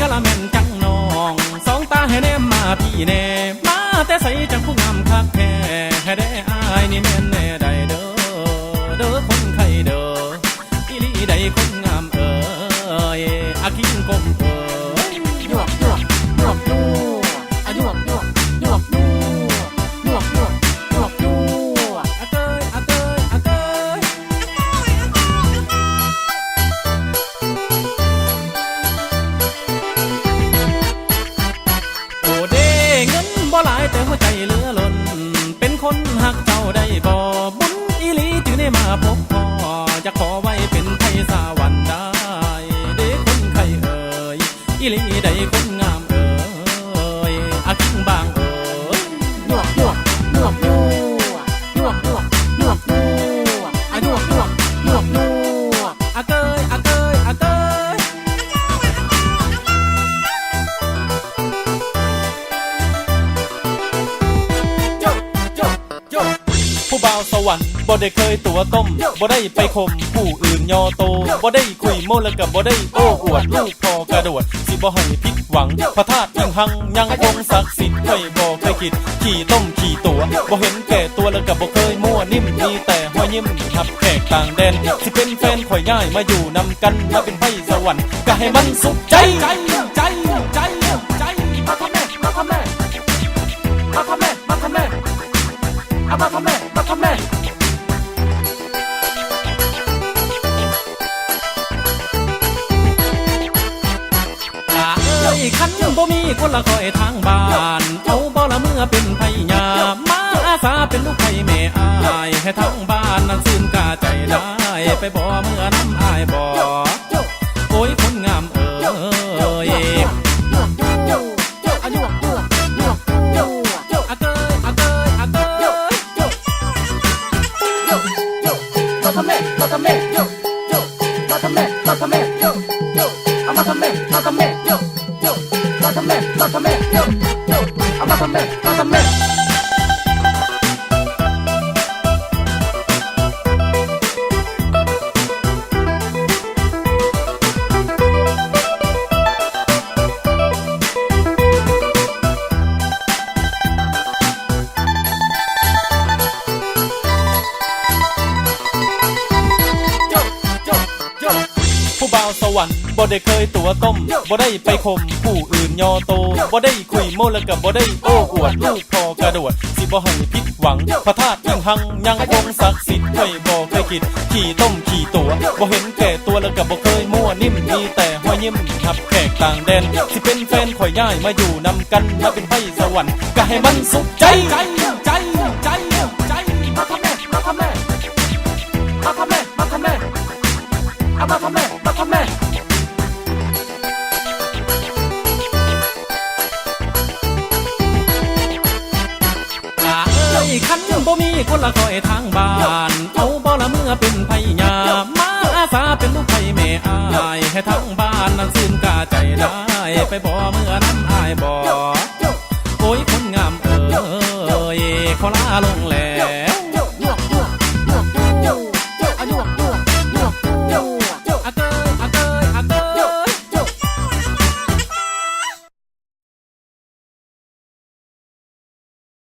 กะละแม่นจังน้องสองตาให้แนมมาพี่แน่มาแต่ใส่จังผู้งามคักแท้ให้ได้อายนี่แม่นแน่ได้เด้อเด้อคนไข้เด้ออีลีได้คนงามอาคิงกลมหยวกหยวกหยวกดูหยวกหยวกหยวกดูหยวกหยวกหยวกดูอาเตยอาเตยอาเตยโอ้เด้เงินบ่หลายแต่หัวใจเหลือล้นเป็นคนหักเจ้าได้บ่บุญอีหลีจึงได้มาพบพ่ออยากขอไว้เป็นไทยสวรรค์ได้เด้คนไข้อีหลีได้คนงามอาคิงบางหยวกหยวกหยวกดูหยวกหยวกหยวกดูหยวกหยวกหยวกดูอาเตยอาเตยอาเตยโยโยโยผู้บ่าวสวรรค์บ่ได้เคยตัวต้มบ่ได้ไปข่มผู้อื่นยอโตบ่ได้คุยโม้แล้วก็บ่ได้โอ้อวดลูกพอกระโดดสิบ่ให้ผิดหวังพระธาตุยังหังยังคงศักดิ์สิทธิ์เคยบ่เคยคิดขี่ต้มขี่ตัวบ่เห็นแก่ตัวแล้วก็บ่เคยมั่วนิ่มมีแต่ห้อยยิ้มทับแขกต่างแดนสิเป็นแฟนข่อยง่ายมาอยู่นำกันมาเป็นไพ่สวรรค์ก็ให้มันสุขใจใจใจใจใจมาทำแม่มาทำแม่มาทำแม่มาทำแม่เอามาทำแม่มาทำแม่คันบ่มีคนละคอยทางบ้านเอาบ่ละเมื่อเป็นไผยามาอาสาเป็นลูกไผ่แม่อายให้ทางบ้านนั้นซื่นกาใจได้ไปบ่เมื่อน้ำอายบ่โอ้ยคนงามหยวกดูหยวกหยวกหยวกดูอาเตยอาเตยอาเตยมาทำแม่มาทำแม่มาทำแม่มาทำแม่เอามาทำแม่มาทำแม่มาทำแม่มาทำแม่เอามาทำแม่มาทำแม่ผู้บ่าวสวรรค์บ่ได้เคยตัวต้มบ่ได้ไปข่มผู้อื่นยอโตบ่ได้คุยโม้แล้วก็บ่ได้โอ้อวดลูกพอกระโดดสิบ่ให้ผิดหวังพระธาตุยังหังยังคงศักดิ์สิทธิ์เคยบ่เคยคิดขี่ต้มขี่ตัวบ่เห็นแก่ตัวแล้วก็บ่เคยมั่วนิ่มมีแต่ห้อยยิ้มทับแขกต่างแดนสิเป็นแฟนข่อยง่ายมาอยู่นำกันมาเป็นไพ่สวรรค์ก็ให้มันสุขใจใจใจใจใจมาทำแม่มาทำแม่มาทำแม่มาทำแม่เอามาทำแม่มาทำแม่คันบ่มีคนละคอยทางบ้านเอาบ่ละเมื่อเป็นไผยามาอาสาเป็นลูกไผ่แม่อายให้ทางบ้านนั้นซื่นกาใจได้ไปบ่เมื่อน้ำอายบ่โอ้ยคนงามขอลาลงแล